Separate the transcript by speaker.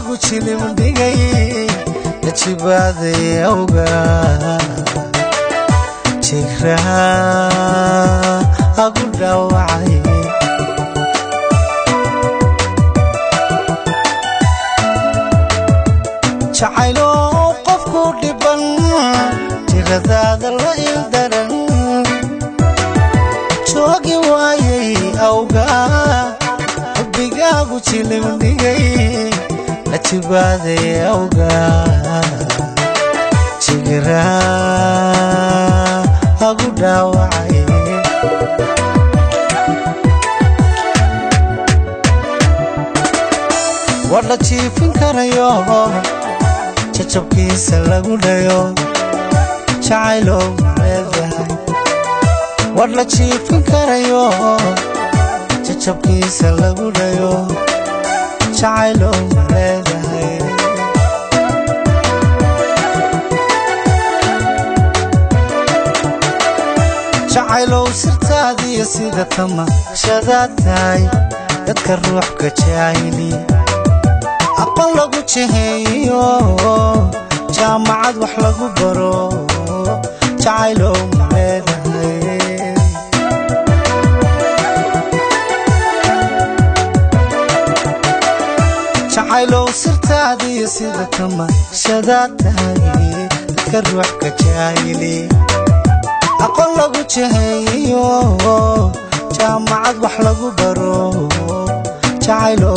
Speaker 1: qalbigaagu jilim dhigay la jibaaday awgaa jiraa agu dhaawacay jacaylo qofku dhiban tiradaada la ildaran joogi waayay awgaa qalbigaagu jilim dhigay la jibaaday awgaa jiraa agu dhaawacay wala jiifin karayo jajabkiisa lagu dhayo jacaylo leedahay wala jiifin karayo jajabkiisa lagu dhayo jacaylo leedahay jacaylo sirtaadiyo sida tamashadaad tahay dadka ruuxka jacayli aqoon lagu jiheeyo jaamacad wax lagu baro jacaylo leedahay jacaylo sirtaadiyo sida tamashadaad tahay dadka ruuxka jacayli aqoon lagu jiheeyo jaamacad wax lagu baro jacaylo